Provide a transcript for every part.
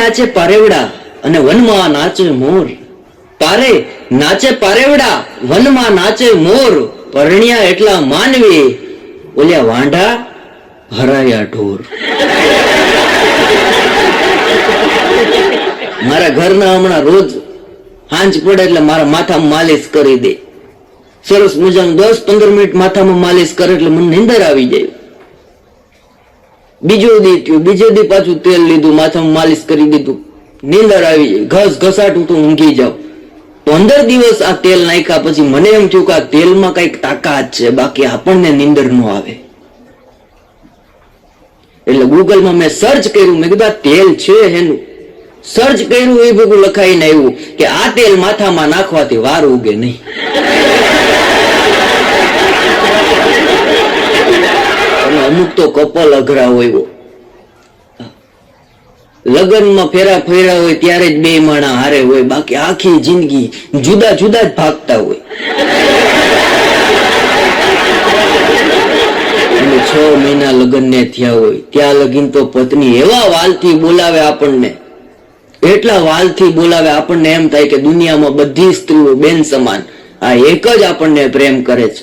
નાચે પારેવડા અને વનમાં નાચે મોર. પારે નાચે પારેવડા, વનમાં નાચે મોર. પરણ્યા એટલા માનવી, ઓલ્યા વાંઢા હરાયા ઢોર. મારા ઘરના હમણાં રોજ હાંજ પડે એટલે મારા માથામાં માલિશ કરી દે. સરસ મજાનું 10-15 મિનિટ માથામાં માલિશ કરે એટલે મને નીંદર આવી જાય. બીજો દી થયું, બીજે દી પાછું તેલ લીધું, માથામાં માલિશ કરી દીધું, નીંદર આવી જાય. ઘસ ઘસાટું તો ઊંઘી જાવ. 15 દિવસ આ તેલ નાખ્યા પછી મને એમ થયું કે આ તેલમાં કઈક તાકાત છે, બાકી આપણને નીંદર ન આવે. એટલે ગૂગલમાં મેં સર્ચ કર્યું, મેં કીધું આ તેલ છે એનું. સર્ચ કર્યું, એ ભેગું લખાઈને આવ્યું કે આ તેલ માથામાં નાખવાથી વાર ઉગે નહીં. અને અમુક તો કપલ અઘરા હોય, લગ્નમાં ફેરા ફેરા હોય ત્યારે જ બે માણા હારે હોય, બાકી આખી જિંદગી જુદા જુદા જ ભાગતા હોય. 6 મહિના લગ્ન ને થયા હોય ત્યાં લગીન તો પત્ની એવા વાલથી બોલાવે આપણને, એટલા વાલથી બોલાવે, આપણને એમ થાય કે દુનિયામાં બધી સ્ત્રીઓ બેન સમાન, આ એક જ આપણને પ્રેમ કરે છે.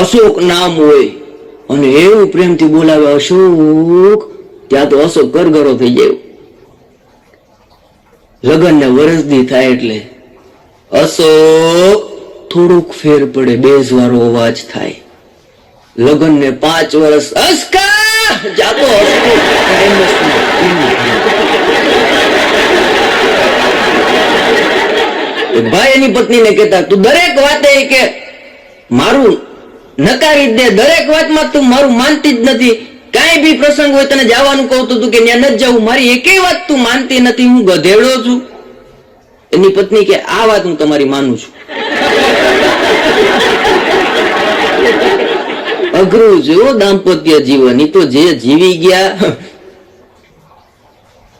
અશોક નામ હોય અને એવું પ્રેમથી બોલાવે અશોક, ત્યાં તો અશોક ગરગરો થઈ જાય. લગ્ન ને વરસદી થાય એટલે અશોક થોડુંક ફેર પડે, બેસવાળો અવાજ થાય. લગ્ન ને 5 વર્ષ અસ્કા જાતો ભાઈ એની પત્નીને કહેતા, તું દરેક વાતે કે મારું નકારી દે, દરેક વાતમાં તું મારું માનતી જ નથી. કાંઈ બી પ્રસંગ હોય તને જવાનું કહું તું કે ત્યાં નથી જવું, મારી એકેય વાત તું માનતી નથી, હું ગધેડો છું. એની પત્ની કે આ વાત હું તમારી માનું છું. અઘરું છે દાંપત્ય જીવન. તો જે જીવી ગયા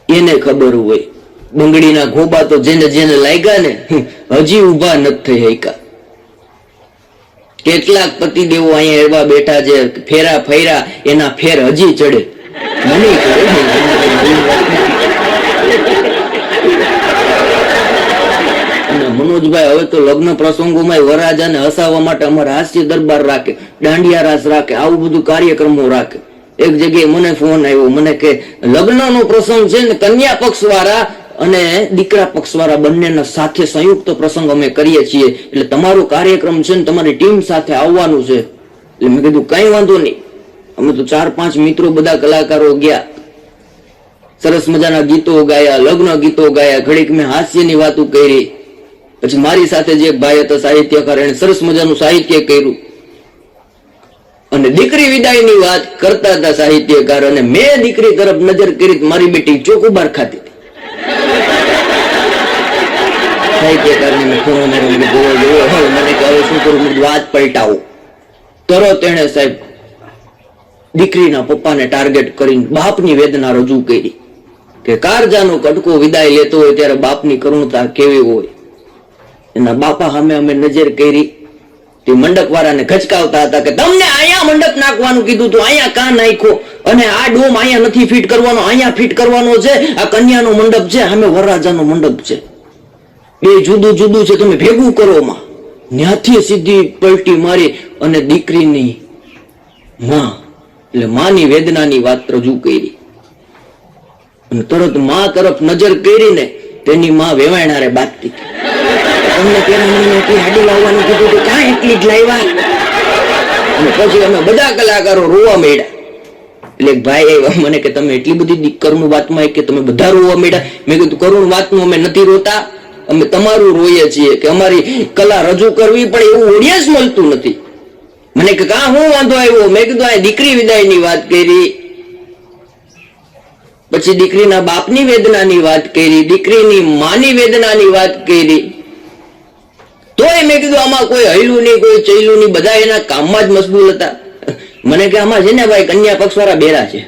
એને ખબર હોય. બંગડીના ખોબા તો જેને જેને લાગ્યા ને હજી ઉભા નથી થઈ શક્યા. કેટલાક પતિદેવો અહીંયા એવા બેઠા છે, ફેરા ફેરા એના ફેર હજી ચડે. મને અને મનોજભાઈ હવે તો લગ્ન પ્રસંગોમાં વરરાજાને હસાવવા માટે અમારે હાસ્ય દરબાર રાખે, દાંડિયા રાસ રાખે, આવું બધું કાર્યક્રમો રાખે. એક જગ્યાએ મને ફોન આવ્યો, મને કે લગ્નનો પ્રસંગ છે ને કન્યા પક્ષ વાળા અને દીકરા પક્ષ વાળા બંનેના સાથે સંયુક્ત પ્રસંગ અમે કરીએ છીએ, એટલે તમારો કાર્યક્રમ છે ને તમારી ટીમ સાથે આવવાનું છે. એટલે મેં કીધું કઈ વાંધો નહીં. અમે તો 4-5 મિત્રો બધા કલાકારો ગયા, સરસ મજાના ગીતો ગાયા, લગ્ન ગીતો ગાયા, ઘડીક મેં હાસ્યની વાતો કરી. પછી મારી સાથે જે એક ભાઈ હતા સાહિત્યકાર, એને સરસ મજાનું સાહિત્ય કર્યું અને દીકરી વિદાયની વાત કરતા હતા સાહિત્યકાર. અને મેં દીકરી તરફ નજર કરી, મારી બેટી ચોકુબાર ખાતી હતી. સાહિત્યકારને મેં ફોન માર્યો, મને કે હવે શું કરું, વાત પલટાવો. તરત એને સાહેબ દીકરીના પપ્પાને ટાર્ગેટ કરીને બાપની વેદના રજૂ કરી કે કારજાનો કટકો વિદાય લેતો હોય ત્યારે બાપની કરુણતા કેવી હોય. એના બાપા સામે અમે નજર કરી. તે મંડપ વાળાને ખચકાવતા હતા કે તમને અહીંયા મંડપ નાખવાનું કીધું તું, અહીંયા કાં નાખ્યો, અને આ ડોમ અહીંયા નથી ફિટ કરવાનો, અહીંયા ફિટ કરવાનો છે. આ કન્યાનો મંડપ છે, સામે વરરાજાનો મંડપ છે, બે જુદું જુદું છે, તમે ભેગું કરો. માં ત્યાંથી સીધી પલટી મારી અને દીકરીની માં એટલે માની વેદનાની વાત રજૂ કરી. અને તરત માં તરફ નજર કરીને તેની માં વેવાણારે બાંધતી, તમને પેલા હાડી લાવવાનું કીધું તો ક્યાં એટલી જ લાવ્યા. અને પછી અમે બધા કલાકારો રોવા માંડ્યા. એટલે ભાઈ મને કે તમે એટલી બધી કરુણ વાતમાં કે તમે બધા રોવા માંડ્યા. મેં કીધું કરુણ વાતનું અમે નથી રોતા, અમે તમારું રોઈએ છીએ કે અમારી કલા રજૂ કરવી પણ એવું ઓડિયન્સ મળતું નથી. મને કે કા હું વાંધો આવ્યો. મેં કીધું આ દીકરી વિદાયની વાત કરી, પછી દીકરીના બાપની વેદનાની વાત કરી, દીકરીની માની વેદનાની વાત કરી. તોય મેં કીધું આમાં કોઈ હૈલું નહીં, કોઈ ચૈલું નહીં, બધા એના કામમાં જ મશગુલ હતા. મને કે આમાં છે ને ભાઈ કન્યા પક્ષ વાળા બેરા છે.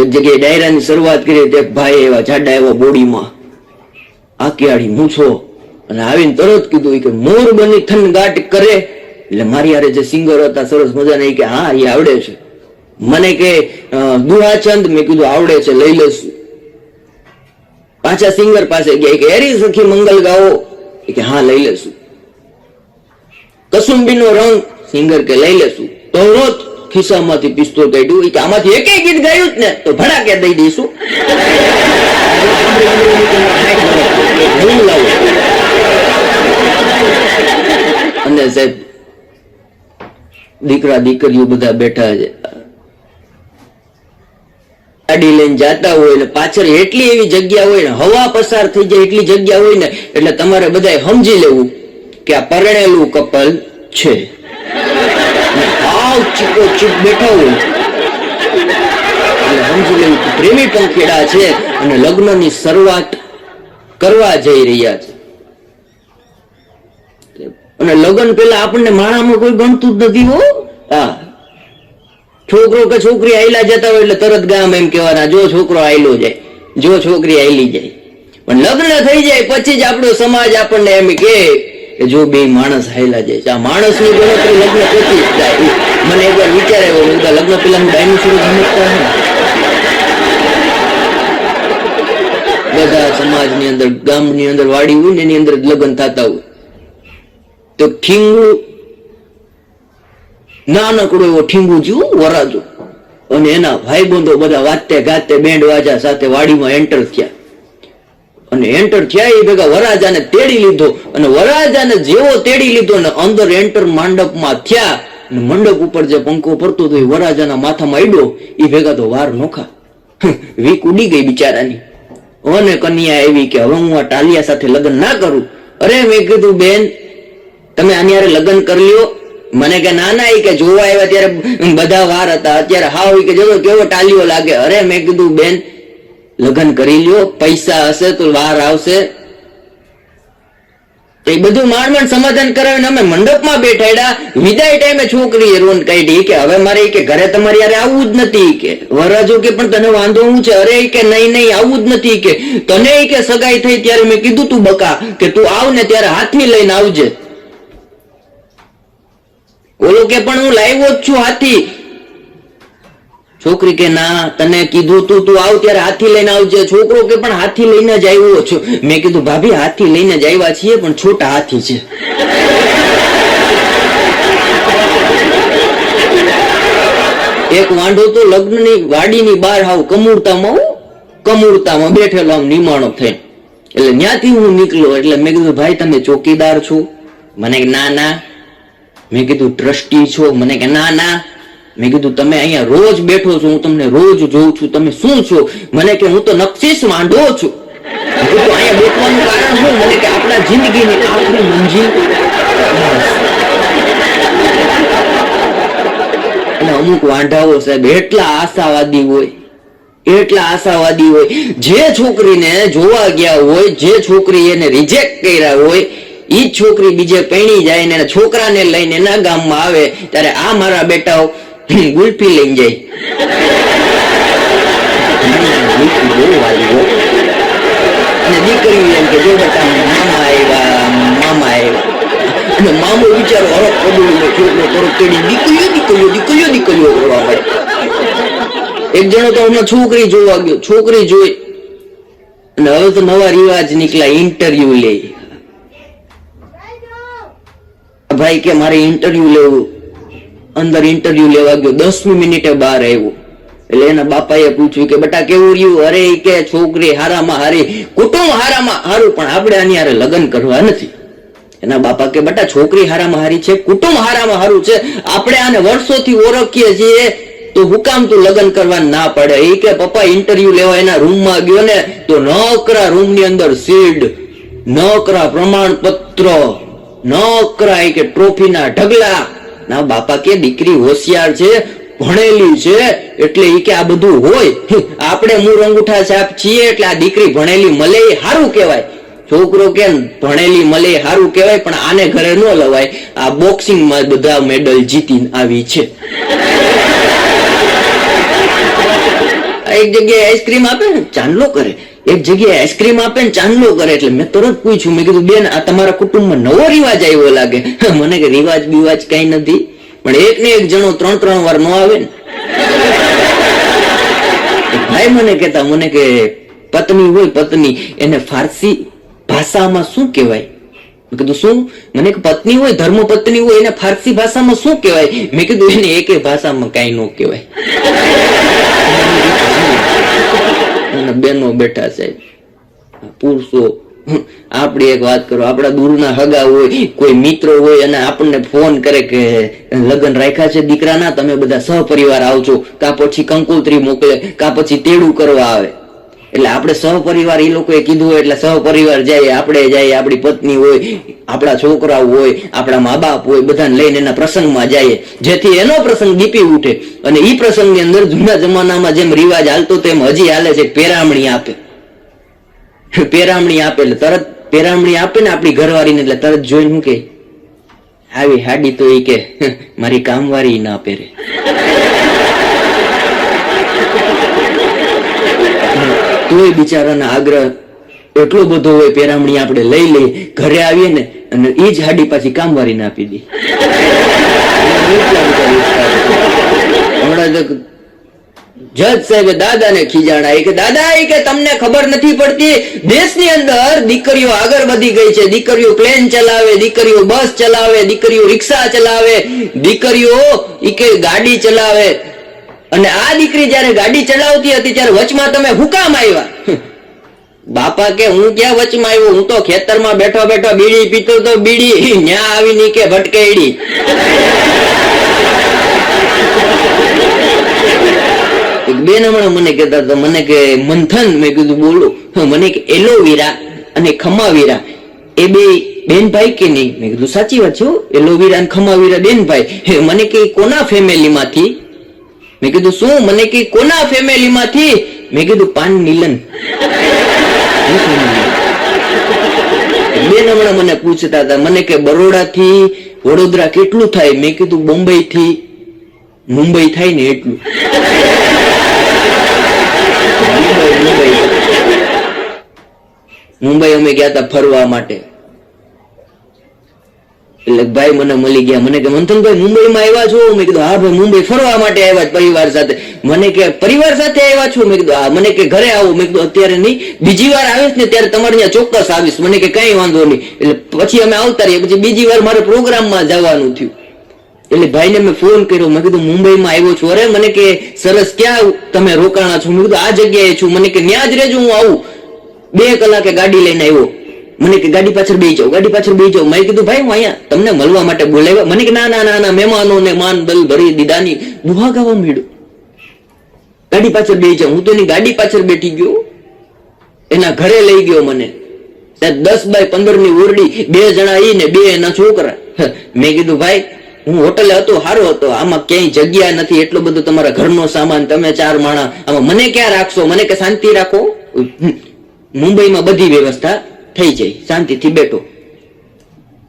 એક જગ્યાએ ડાયરાની શરૂઆત કરી, તે ભાઈ એવા જાડા એવા બોડીમાં, આકિયાળી મૂછો, અને આવીને તરત કીધું કે મોર બની થનગાટ કરે. એટલે મારી હારે જે સિંગર હતા સરસ મજાના, કે હા એ આવડે છે. મને કે દુહાચંદ, મેં કીધું આવડે છે, લઈ લેશું. પાછા સિંગર પાસે ગયા કે હેરી સખી મંગલ ગાઓ, કે હા લઈ લેશું. કસુંબીનો રંગ, સિંગર કે લઈ લેશું. તરત ખિસ્સામાંથી પિસ્તોલ કાઢ્યું કે આમાંથી એક ગીત ગાયું જ ને તો ભડાકે દઈ દઈશું. અને સાહેબ દીકરા દીકરીઓ બધા બેઠા છે, ગાડી લઈને જતા હોય ને પાછળ એટલી એવી જગ્યા હોય ને, હવા પસાર થઈ જાય એટલી જગ્યા હોય ને, એટલે તમારે બધા સમજી લેવું કે આ પરણેલું કપલ છે. ચીકો ચીક બેઠા હોય એટલે સમજી લેવું પ્રેમી પંખીડા છે અને લગ્નની શરૂઆત કરવા જઈ રહ્યા છે. અને લગ્ન પેલા આપણને માણામાં કોઈ ગણતું જ નથી. હો હા, છોકરો કે છોકરી આયલા જતા હોય એટલે તરત ગામ એમ કહેવાના, જો છોકરો આયલો જાય, જો છોકરી આયલી જાય. પણ લગ્ન થઈ જાય પછી જ આપણો સમાજ આપણને એમ કે જો બે માણસ હાયલા જાય. આ માણસની ગણતરી લગ્ન પછી જ થાય. મને એકવાર વિચાર આવ્યો, લગ્ન પેલા હું ડાયનોસોર સમજતા હોય, બધા સમાજની અંદર, ગામની અંદર વાડી હોય ને એની અંદર લગ્ન થતા હોય તો ઠીંગુ, નાનકડો એવો ઠીંગુ જ્યું વરાજો, અને એના ભાઈબંધો બધા વાતે ગાતે બેન્ડ વાજા સાથે વાડીમાં એન્ટર થયા. અને એન્ટર થયા એ ભેગા વરાજાને તેડી લીધો, અને વરાજાને જેવો તેડી લીધો ને અંદર એન્ટર મંડપમાં થયા, અને મંડપ ઉપર જે પંખો પડતો હતો એ વરાજાના માથામાં આડ્યો. એ ભેગા તો વાર નોખા, વીક ઉડી ગઈ બિચારાની. અને કન્યા એવી કે હવે હું આ ટાલિયા સાથે લગ્ન ના કરું. અરે મેં કીધું બેન તમે આની હારે લગ્ન કરી લ્યો. મને કે ના ના, એ કે જોવા આવ્યા ત્યારે બધા વાર હતા, અત્યારે હાવ કે જો કેવો ટાલિયો લાગે. અરે મેં કીધું બેન લગ્ન કરી લ્યો, પૈસા હશે તો વાર આવશે. એ બધું માંડ સમાધાન કરાવીને અમે મંડપમાં બેઠાડ્યા. વિદાય ટાઈમે છોકરીએ રોન કાઢી કે હવે મારે કે ઘરે તમારી યારે આવવું જ નથી. કે વરાજો કે પણ તને વાંધો હું છે? અરે કે નહીં નહીં આવવું જ નથી. કે તને કે સગાઈ થઈ ત્યારે મેં કીધું તું બકા કે તું આવ ને ત્યારે હાથી લઈને આવજે. ઓલો કે પણ હું લાવ્યો જ છું હાથી. છોકરી કે ના તને કીધું તું આવ ત્યારે હાથી લઈને આવજે. છોકરો કે પણ હાથી લઈને જ આવ્યો છું. મેં કીધું ભાભી હાથી લઈને જ આવ્યા છીએ પણ છોટા હાથી છે. એક વાંઢો તો લગ્નની વાડીની બહાર હાવ કમૂરતામાં બેઠેલો આમ નિમાણો થઈને. એટલે ત્યાંથી હું નીકળ્યો. એટલે મેં કીધું ભાઈ તમે ચોકીદાર છો? મને ના ના. મેં કીધું ટ્રસ્ટી છો? મને કે ના ના. મેં કીધું તમે અહીંયા રોજ બેઠો છો, હું તમને રોજ જોઉં છું, તમે શું છો? મને કે હું તો નકશીશ વાંઢો છું. અહીંયા બેઠવાનું કારણ શું? મને કે આપણા જિંદગીની આખરી મંજિલ. અને અમુક વાંઢાઓ સાહેબ એટલા આશાવાદી હોય, જે છોકરીને જોવા ગયા હોય, જે છોકરી એને રિજેક્ટ કર્યા હોય, ઈ છોકરી બીજે પૈણી જાય ને છોકરાને લઈને એના ગામમાં આવે ત્યારે આ મારા બેટાઓ ગુલ્ફી લઈને જાય. અને દીકરી એમ કે જો બેટા મામા આવ્યા. અને મામો વિચારો હરક પગલું છોકરો તરફ તેડી દીકરીઓ કરવા પડે. એક જણો તો હમણાં છોકરી જોવા ગયો, છોકરી જોઈ અને હવે તો નવા રિવાજ નીકળ્યા, ઇન્ટરવ્યુ લે. ભાઈ કે મારે ઇન્ટરવ્યુ લેવું. અંદર ઇન્ટરવ્યુ લેવા ગયો, 10મી મિનિટે બહાર આવ્યો. એટલે એના બાપાએ પૂછ્યું કે બેટા કેવું રહ્યું? અરે કે છોકરી હારામાં હારી, કુટુંબ હારામાં હારું, પણ આપણે આની હારે લગ્ન કરવા નથી. એના બાપા કે બેટા છોકરી હારામાં હારી છે, કુટુંબ હારામાં હારું છે, આપણે આને વર્ષોથી ઓળખીએ છીએ તો હું કામ તું લગ્ન કરવા ના પડે? એ કે પપ્પા ઇન્ટરવ્યુ લેવા એના રૂમમાં ગયો ને તો નકરા રૂમની અંદર સીડ, નકરા પ્રમાણપત્ર, નકરા કે ટ્રોફીના ઢગલા. ના બાપા કે દીકરી હોશિયાર છે, ભણેલી છે, એટલે એ કે આ બધું હોય. આપણે મૂળ અંગૂઠા છાપ છીએ એટલે આ દીકરી ભણેલી મળે એ સારું કહેવાય. છોકરો કે ભણેલી મળે એ સારું કહેવાય પણ આને ઘરે ન લવાય, આ બોક્સિંગમાં બધા મેડલ જીતીને આવી છે. એક જગ્યાએ આઈસ્ક્રીમ આપે ને ચાંદલો કરે, એક જગ્યાએ આઈસ્ક્રીમ આપે ને ચાંદલો કરે. એટલે મેં તરત પૂછ્યું, મેં કીધું બેન આ તમારા કુટુંબમાં નવો રિવાજ આવ્યો લાગે. મને કે રિવાજ બિવાજ કઈ નથી, પણ એક ને એક જણો 3-3 વાર ન આવે ને. ભાઈ મને કહેતા, મને કે પત્ની હોય પત્ની, એને ફારસી ભાષામાં શું કહેવાય? મેં કીધું શું? મને કે પત્ની હોય, ધર્મ પત્ની હોય, એને ફારસી ભાષામાં શું કહેવાય? મેં કીધું એને એકે ભાષામાં કઈ ન કહેવાય. અને બેનો બેઠા છે, પુરુષો. આપડી એક વાત કરો, આપડા દૂરના હગા હોય, કોઈ મિત્રો હોય અને આપણને ફોન કરે કે લગ્ન રાખ્યા છે દીકરાના, તમે બધા સહપરિવાર આવજો, કા પછી કંકોત્રી મોકલે, કા પછી તેડું કરવા આવે. એટલે આપણે સહપરિવાર, એ લોકોએ કીધું હોય એટલે સહપરિવાર જાય, આપણે જાય, આપણી પત્ની હોય, આપણા છોકરાઓ હોય, આપણા મા બાપ હોય, બધાને લઈને એના પ્રસંગમાં જાય, જેથી એનો પ્રસંગ દીપી ઉઠે. અને એ પ્રસંગની અંદર જૂના જમાનામાં જેમ રિવાજ હાલતો તેમ હજી હાલે છે, પેરામણી આપે. પેરામણી આપે એટલે તરત પેરામણી આપે ને આપણી ઘરવાળીને, એટલે તરત જોઈને શું કે, આવી હાડી તો એ કે મારી કામવાળી ના પહેરે. તોય બિચારાના આગ્રહ એટલો બધો હોય, પેરામણી આપણે લઈ લઈએ, ઘરે આવીએ ને અને એ જ હાડી પાછી કામવાળીને આપી દે. હમણાં જજ સાહેબે દાદાને ખીજાણા, કે દાદા કે તમને ખબર નથી પડતી, દેશની અંદર દીકરીઓ આગળ વધી ગઈ છે, દીકરીઓ પ્લેન ચલાવે, દીકરીઓ બસ ચલાવે, દીકરીઓ રિક્ષા ચલાવે, દીકરીઓ કે ગાડી ચલાવે. અને આ દીકરી જયારે ગાડી ચલાવતી હતી ત્યારે વચમાં તમે હું કામ આવ્યા? બાપા કે હું ક્યાં વચમાં આવ્યો, હું તો ખેતરમાં બેઠો બેઠો બીડી પીતો તો બીડી ન્યા આવી ની કે ભટકેડી. બેન હમણાં મને કહેતા હતા, મને કે મંથન, મેં કીધું બોલો. મને કે એલોવેરા અને ખમાવીરા એ બે બેનભાઈ કે નહીં? મેં કીધું સાચી વાત છે, એલોવેરા અને ખમાવીરા બેનભાઈ. મને કે કોના ફેમિલી માંથી? મેં કીધું શું? મને કે કોના ફેમિલી માંથી? મેં કીધું પાન નીલન. બેન હમણાં મને પૂછતા હતા, મને કે બરોડા થી વડોદરા કેટલું થાય? મેં કીધું બોમ્બે થી મુંબઈ થાય ને એટલું. મુંબઈ અમે ગયા હતા ફરવા માટે, એટલે ભાઈ મને મળી ગયા, મને કે મંથનભાઈ મુંબઈમાં આવ્યા છો? મેં કીધું હા ભાઈ મુંબઈ ફરવા માટે આવ્યા પરિવાર સાથે. મને કે પરિવાર સાથે આવ્યા છો? મેં કીધું હા. મને કે ઘરે આવો? મેં કીધું અત્યારે નહીં, બીજી વાર આવીશ ને ત્યારે તમારે ત્યાં ચોક્કસ આવીશ. મને કે કઈ વાંધો નહીં. એટલે પછી અમે આવતા રહીએ, પછી બીજી વાર મારે પ્રોગ્રામમાં જવાનું થયું. એટલે ભાઈને મેં ફોન કર્યો, મેં કીધું મુંબઈમાં આવ્યો છું. અરે મને કે સરસ, ક્યાં તમે રોકાણા છો? મેં કીધું આ જગ્યાએ છું. મને કે ન્યા જ રહેજો, હું આવું. 2 કલાકે ગાડી લઈને આવ્યો. મને કે ગાડી પાછળ બેસી જાઓ, ગાડી પાછળ બેસી જાઓ. મેં કીધું ભાઈ હું અહીંયા તમને મળવા માટે બોલાવ્યા? મને કે ના ના ના ના, મહેમાનોને માન બલ ભરી દીદાની દુહા ગાવા માંડ્યો. ગાડી પાછળ બેસી જાઓ. હું તો એની ગાડી પાછળ બેઠી ગયો, એના ઘરે લઈ ગયો મને. 10 બાય 15 ની ઓરડી, 2 જણા ઈ ને 2 એના છોકરા. મેં કીધું ભાઈ હું હોટલે હતો, સારો હતો, આમાં ક્યાંય જગ્યા નથી, એટલો બધો તમારા ઘરનો સામાન, તમે 4 માણા, આમાં મને ક્યાં રાખશો? મને કે શાંતિ રાખો, મુંબઈમાં બધી વ્યવસ્થા થઈ જાય, શાંતિથી બેઠો.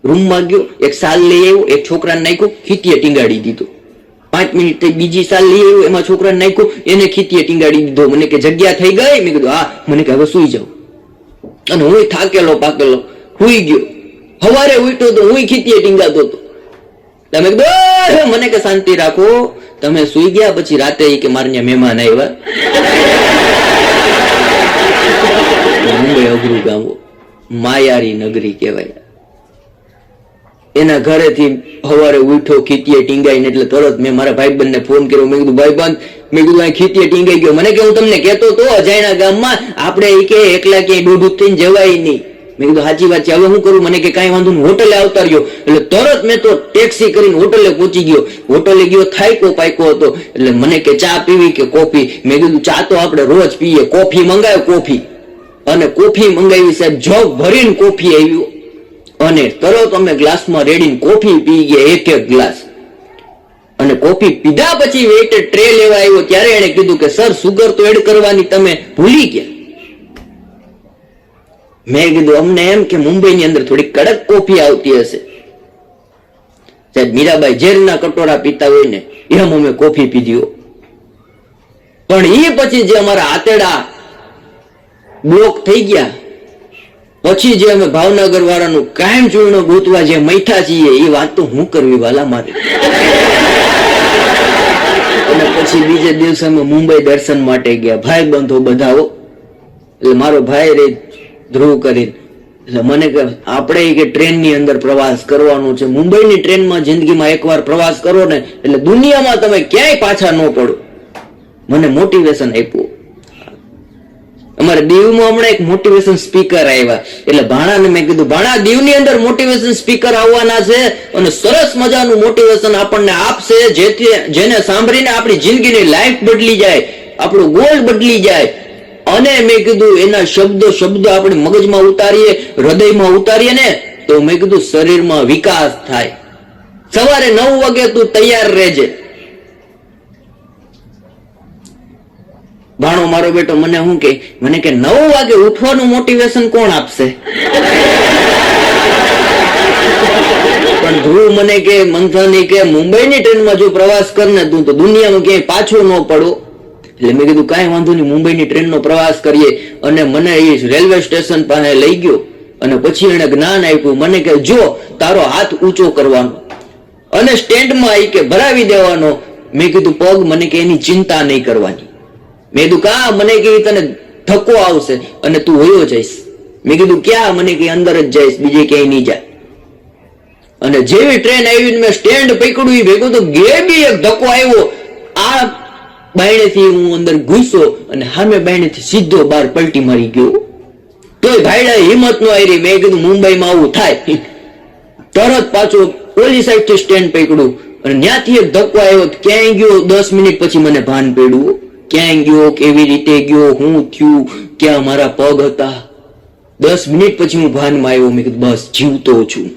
રૂમમાં ગયો, એક સાલ લઈ આવ્યો, એક છોકરાને નાખ્યો, ખીતીએ ટીંગાડી દીધો. 5 મિનિટ થઈ, બીજી સાલ લઈ આવ્યો, એમાં છોકરાને નાખ્યો, એને ખીતીએ ટીંગાડી દીધો. મને કે જગ્યા થઈ ગઈ? મેં કીધું હા. મને કે હવે સુઈ જાવ. અને હું થાકેલો પાકેલો સુઈ ગયો. સવારે ઉઠ્યો તો હું ખીતીએ ટીંગાતો હતો. તમે કીધું મને કે શાંતિ રાખો, તમે સુઈ ગયા. પછી રાતે કે મારે ત્યાં મહેમાન આવ્યા. મુંબઈ અઘરું ગામ, માયારી નગરી કહેવાય. એના ઘરેથી સવારે ઉઠ્યો, ખીતીએ ટીંગાઈને, એટલે તરત મેં મારા ભાઈબંધને ફોન કર્યો. મેં કીધું ભાઈબંધ, મેં કીધું અહીં ખીતીએ ટીંગાઈ ગયો. મને કે હું તમને કહેતો તો અજાણ્યા ગામમાં આપણે કે એકલા ક્યાંય દોઢ થઈને જવાય નહીં. મેં કીધું સાચી વાત છે, હવે શું કરું? મને કે કઈ વાંધો નહીં, હોટલે આવતા રહ્યો. એટલે તરત મેં તો ટેક્સી કરીને હોટલે પહોંચી ગયો. હોટલે ગયો, થાયકો પાયકો હતો. એટલે મને કે ચા પીવી કે કોફી? મેં કીધું ચા તો આપણે રોજ પીએ, કોફી મંગાવ્યો. કોફી અને કોફી મંગાવી સાહેબ, જગ ભરીને કોફી આવ્યો. અને તરત અમે ગ્લાસમાં રેડીને કોફી પી ગયા, 1 ગ્લાસ. અને કોફી પીધા પછી વેઇટર ટ્રે લેવા આવ્યો, ત્યારે એને કીધું કે સર સુગર તો એડ કરવાની તમે ભૂલી ગયા. મેં કીધું અમને એમ કે મુંબઈની અંદર થોડી કડક કોફી આવતી હશે. સાહેબ મીરાબાઈ ઝેરના કટોરા પીતા હોય ને એમ અમે કોફી પીધી. પણ એ પછી જે અમારા આતેડા બ્લોક થઈ ગયા, પછી જે અમે ભાવનગર વાળાનું કાયમ ચૂર્ણ ગોતવા જે મૈઠા છીએ, એ વાત તો હું કરવી વાલા મારે. અને પછી બીજે દિવસે અમે મુંબઈ દર્શન માટે ગયા, ભાઈ બંધો બધાઓ. એટલે મારો ભાઈ રે ધ્રુવ કરીને, એટલે મને કે આપણે કે ટ્રેનની અંદર પ્રવાસ કરવાનો છે, મુંબઈની ટ્રેનમાં જિંદગીમાં એકવાર પ્રવાસ કરો ને એટલે દુનિયામાં તમે ક્યાંય પાછા ન પડો. મને મોટિવેશન આપ્યું. અમારે દીવમાં હમણાં એક મોટિવેશન સ્પીકર આવ્યા, એટલે ભાણાને મેં કીધું, ભાણા દીવની અંદર મોટિવેશન સ્પીકર આવવાના છે અને સરસ મજાનું મોટિવેશન આપણને આપશે, જેથી જેને સાંભળીને આપણી જિંદગીની લાઈફ બદલી જાય, આપણું ગોલ બદલી જાય. અને મેં કીધું એના શબ્દો આપણે મગજમાં ઉતારીએ, હૃદયમાં ઉતારીએ ને તો મેં કીધું શરીરમાં વિકાસ થાય. સવારે 9 વાગે તું તૈયાર રહેજે. ભાણો મારો બેટો મને શું કે, મને કે 9 વાગે ઉઠવાનું મોટિવેશન કોણ આપશે? પણ ધ્રુવ મને કે, મંથાની કે મુંબઈની ટ્રેનમાં જો પ્રવાસ કરને તું તો દુનિયામાં ક્યાંય પાછો ન પડો. એટલે મેં કીધું કાંઈ વાંધો નહીં, મુંબઈની ટ્રેનનો પ્રવાસ કરીએ. અને મને એ રેલવે સ્ટેશન પાસે લઈ ગયો અને પછી એને જ્ઞાન આપ્યું. મને કે જો તારો હાથ ઊંચો કરવાનો અને સ્ટેન્ડમાં એ કે ભરાવી દેવાનો. મેં કીધું પગ, મને કે એની ચિંતા નહીં કરવાની. મેં કીધું કા? મને કે તને ધક્કો આવશે અને તું હોયો જઈશ. મેં કીધું ક્યાં? મને કે અંદર જ જઈશ, બીજે ક્યાંય નહીં જાય. અને જેવી ટ્રેન આવી મેં સ્ટેન્ડ પકડ્યું એ ભેગું તો ગેબી એક ધક્કો આવ્યો. આ બાયણેથી હું અંદર ઘૂસ્યો અને સામે બાયણેથી સીધો બહાર પલટી મારી ગયો. તોય ભાઈડા હિંમત નો આવી. મેં કીધું મુંબઈમાં આવું થાય. તરત પાછો ઓલી સાઈડ થી સ્ટેન્ડ પકડ્યું અને ત્યાંથી એક ધક્કો આવ્યો. ક્યાંય ગયો? 10 મિનિટ પછી મને ભાન પડ્યું. ક્યાંય ગયો, કેવી રીતે ગયો, શું થયું, ક્યાં મારા પગ હતા. 10 મિનિટ પછી હું ભાનમાં આવ્યો. મેં કીધું બસ જીવતો છું.